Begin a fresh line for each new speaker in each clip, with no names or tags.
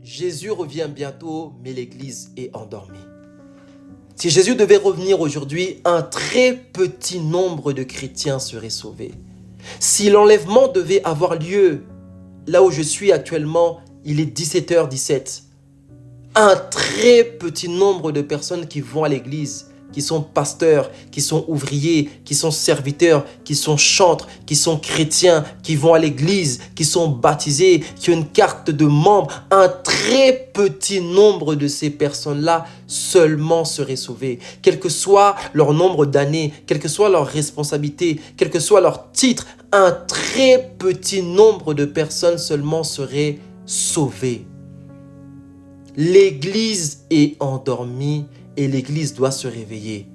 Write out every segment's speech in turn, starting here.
Jésus revient bientôt, mais l'Église est endormie. Si Jésus devait revenir aujourd'hui, un très petit nombre de chrétiens seraient sauvés. Si l'enlèvement devait avoir lieu, là où je suis actuellement, il est 17h17. Un très petit nombre de personnes qui vont à l'église, qui sont pasteurs, qui sont ouvriers, qui sont serviteurs, qui sont chantres, qui sont chrétiens, qui vont à l'église, qui sont baptisés, qui ont une carte de membre, un très petit nombre de ces personnes-là seulement seraient sauvées. Quel que soit leur nombre d'années, quelle que soit leur responsabilité, quel que soit leur titre, un très petit nombre de personnes seulement seraient sauvées. L'Église est endormie et l'Église doit se réveiller.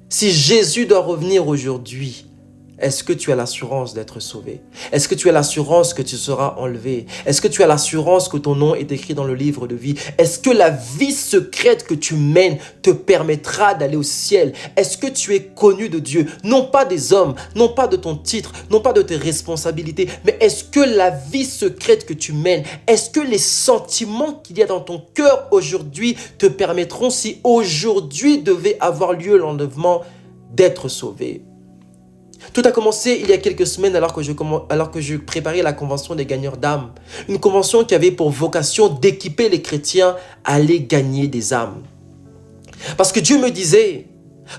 Si Jésus doit revenir aujourd'hui, est-ce que tu as l'assurance d'être sauvé? Est-ce que tu as l'assurance que tu seras enlevé? Est-ce que tu as l'assurance que ton nom est écrit dans le livre de vie? Est-ce que la vie secrète que tu mènes te permettra d'aller au ciel? Est-ce que tu es connu de Dieu? Non pas des hommes, non pas de ton titre, non pas de tes responsabilités, mais est-ce que la vie secrète que tu mènes, est-ce que les sentiments qu'il y a dans ton cœur aujourd'hui te permettront, si aujourd'hui devait avoir lieu l'enlèvement, d'être sauvé? Tout a commencé il y a quelques semaines alors que je préparais la convention des gagneurs d'âmes. Une convention qui avait pour vocation d'équiper les chrétiens à aller gagner des âmes. Parce que Dieu me disait,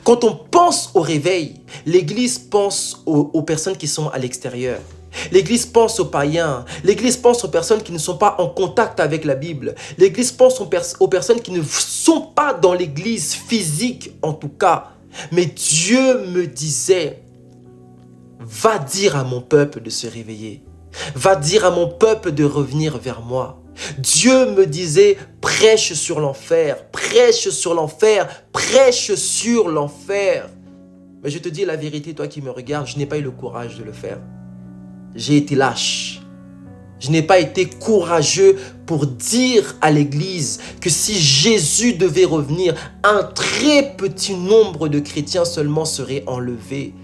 quand on pense au réveil, l'Église pense aux personnes qui sont à l'extérieur. L'Église pense aux païens. L'Église pense aux personnes qui ne sont pas en contact avec la Bible. L'Église pense aux personnes qui ne sont pas dans l'Église physique en tout cas. Mais Dieu me disait, va dire à mon peuple de se réveiller. Va dire à mon peuple de revenir vers moi. Dieu me disait, prêche sur l'enfer, prêche sur l'enfer, prêche sur l'enfer. Mais je te dis la vérité, toi qui me regardes, je n'ai pas eu le courage de le faire. J'ai été lâche. Je n'ai pas été courageux pour dire à l'Église que si Jésus devait revenir, un très petit nombre de chrétiens seulement seraient enlevés.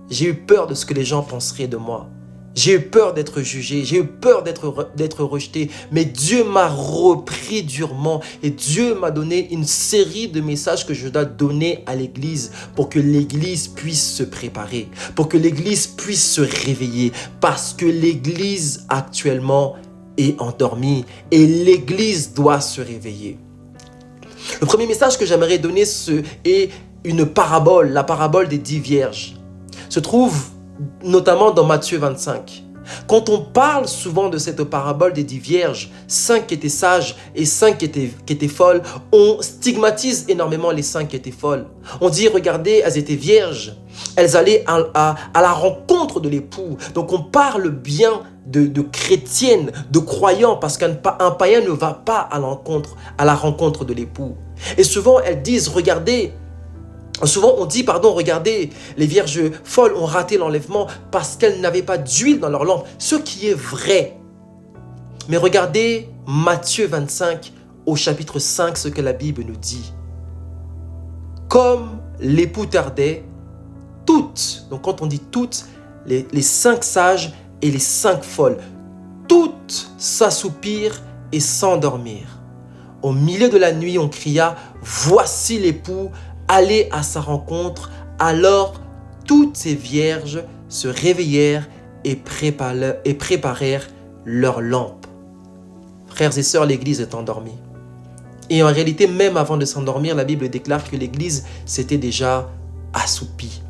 J'ai eu peur de ce que les gens penseraient de moi. J'ai eu peur d'être jugé, j'ai eu peur d'être rejeté. Mais Dieu m'a repris durement et Dieu m'a donné une série de messages que je dois donner à l'Église pour que l'Église puisse se préparer, pour que l'Église puisse se réveiller. Parce que l'Église actuellement est endormie et l'Église doit se réveiller. Le premier message que j'aimerais donner est une parabole, la parabole des 10 vierges. Se trouve notamment dans Matthieu 25. Quand on parle souvent de cette parabole des 10 vierges, 5 qui étaient sages et 5 qui étaient folles, on stigmatise énormément les 5 qui étaient folles. On dit, regardez, elles étaient vierges, elles allaient à la rencontre de l'époux. Donc on parle bien de chrétiennes, de croyants, parce qu'un païen ne va pas à la rencontre de l'époux. Et souvent elles disent, regardez, souvent on dit, regardez, les vierges folles ont raté l'enlèvement parce qu'elles n'avaient pas d'huile dans leur lampe, ce qui est vrai. Mais regardez Matthieu 25 au chapitre 5, ce que la Bible nous dit. Comme l'époux tardait, toutes, donc quand on dit toutes, les 5 sages et les 5 folles, toutes s'assoupirent et s'endormirent. Au milieu de la nuit, on cria, voici l'époux, allez à sa rencontre. Alors toutes ces vierges se réveillèrent et préparèrent leurs lampes. Frères et sœurs, l'Église est endormie. Et en réalité, même avant de s'endormir, la Bible déclare que l'Église s'était déjà assoupie.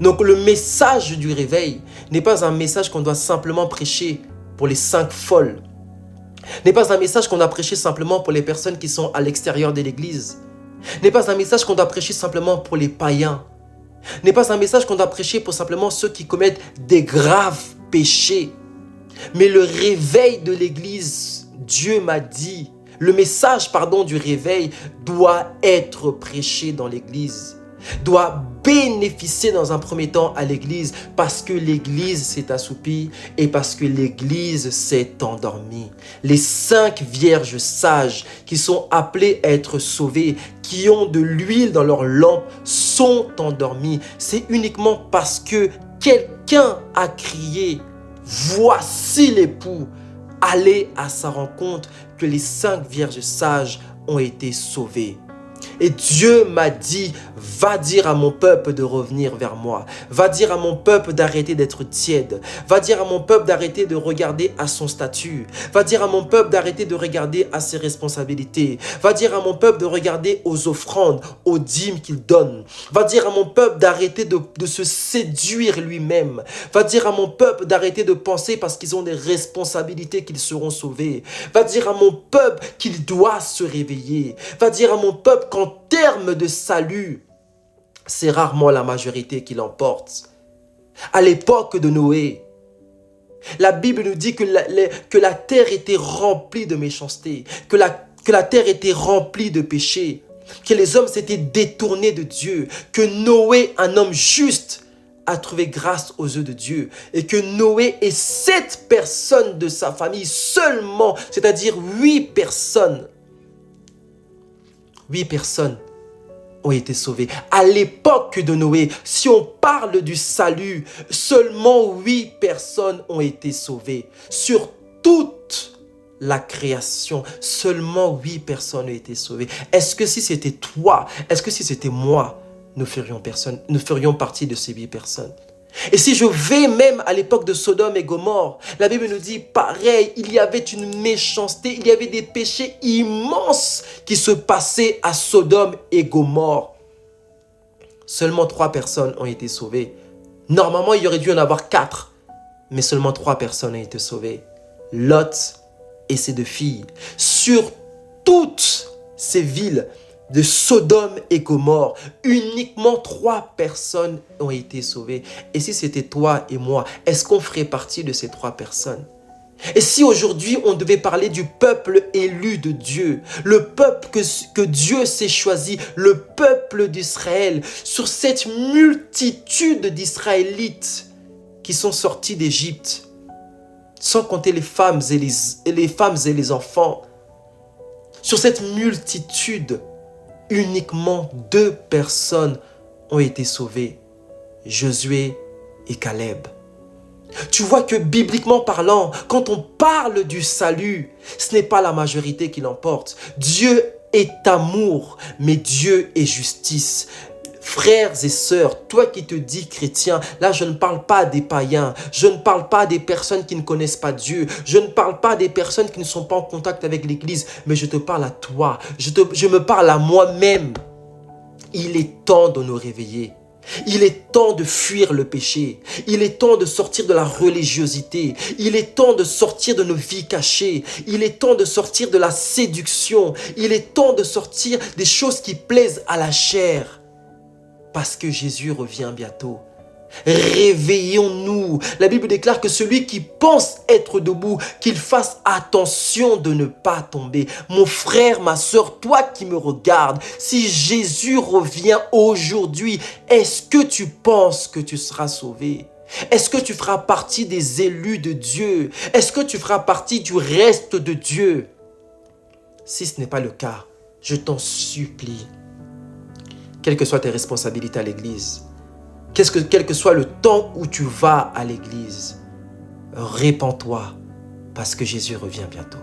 Donc le message du réveil n'est pas un message qu'on doit simplement prêcher pour les 5 folles. N'est pas un message qu'on doit prêcher simplement pour les personnes qui sont à l'extérieur de l'Église. N'est pas un message qu'on doit prêcher simplement pour les païens. N'est pas un message qu'on doit prêcher pour simplement ceux qui commettent des graves péchés. Mais le réveil de l'Église, Dieu m'a dit, le message, du réveil doit être prêché dans l'Église, doit bénéficier dans un premier temps à l'Église parce que l'Église s'est assoupie et parce que l'Église s'est endormie. Les 5 vierges sages qui sont appelées à être sauvées, qui ont de l'huile dans leur lampe, sont endormies. C'est uniquement parce que quelqu'un a crié « Voici l'époux !» Allez à sa rencontre que les 5 vierges sages ont été sauvées. Et Dieu m'a dit, va dire à mon peuple de revenir vers moi. Va dire à mon peuple d'arrêter d'être tiède. Va dire à mon peuple d'arrêter de regarder à son statut. Va dire à mon peuple d'arrêter de regarder à ses responsabilités. Va dire à mon peuple de regarder aux offrandes, aux dîmes qu'il donne. Va dire à mon peuple d'arrêter de se séduire lui-même. Va dire à mon peuple d'arrêter de penser parce qu'ils ont des responsabilités qu'ils seront sauvés. Va dire à mon peuple qu'il doit se réveiller. Va dire à mon peuple qu'en termes de salut, c'est rarement la majorité qui l'emporte. À l'époque de Noé, la Bible nous dit que la terre était remplie de méchanceté, que la terre était remplie de péché, que les hommes s'étaient détournés de Dieu, que Noé, un homme juste, a trouvé grâce aux yeux de Dieu, et que Noé et 7 personnes de sa famille seulement, c'est-à-dire 8 personnes, 8 personnes ont été sauvées. À l'époque de Noé, si on parle du salut, seulement 8 personnes ont été sauvées. Sur toute la création, seulement 8 personnes ont été sauvées. Est-ce que si c'était toi, est-ce que si c'était moi, nous ferions partie de ces 8 personnes? Et si je vais même à l'époque de Sodome et Gomorrhe, la Bible nous dit pareil, il y avait une méchanceté, il y avait des péchés immenses qui se passaient à Sodome et Gomorrhe. Seulement 3 personnes ont été sauvées. Normalement, il y aurait dû en avoir 4, mais seulement 3 personnes ont été sauvées. Lot et ses 2 filles. Sur toutes ces villes de Sodome et Gomorrhe, uniquement 3 personnes ont été sauvées. Et si c'était toi et moi, est-ce qu'on ferait partie de ces 3 personnes? Et si aujourd'hui on devait parler du peuple élu de Dieu, le peuple que Dieu s'est choisi, le peuple d'Israël, sur cette multitude d'Israélites qui sont sortis d'Égypte, sans compter les femmes et les enfants, sur cette multitude, uniquement 2 personnes ont été sauvées, Josué et Caleb. Tu vois que bibliquement parlant, quand on parle du salut, ce n'est pas la majorité qui l'emporte. Dieu est amour, mais Dieu est justice. Frères et sœurs, toi qui te dis chrétien, là je ne parle pas des païens, je ne parle pas des personnes qui ne connaissent pas Dieu, je ne parle pas des personnes qui ne sont pas en contact avec l'Église, mais je te parle à toi, je me parle à moi-même. Il est temps de nous réveiller. Il est temps de fuir le péché. Il est temps de sortir de la religiosité. Il est temps de sortir de nos vies cachées. Il est temps de sortir de la séduction. Il est temps de sortir des choses qui plaisent à la chair. Parce que Jésus revient bientôt. Réveillons-nous. La Bible déclare que celui qui pense être debout, qu'il fasse attention de ne pas tomber. Mon frère, ma soeur, toi qui me regardes, si Jésus revient aujourd'hui, est-ce que tu penses que tu seras sauvé? Est-ce que tu feras partie des élus de Dieu? Est-ce que tu feras partie du reste de Dieu? Si ce n'est pas le cas, je t'en supplie, quelles que soient tes responsabilités à l'église, quel que soit le temps où tu vas à l'église, répands-toi parce que Jésus revient bientôt.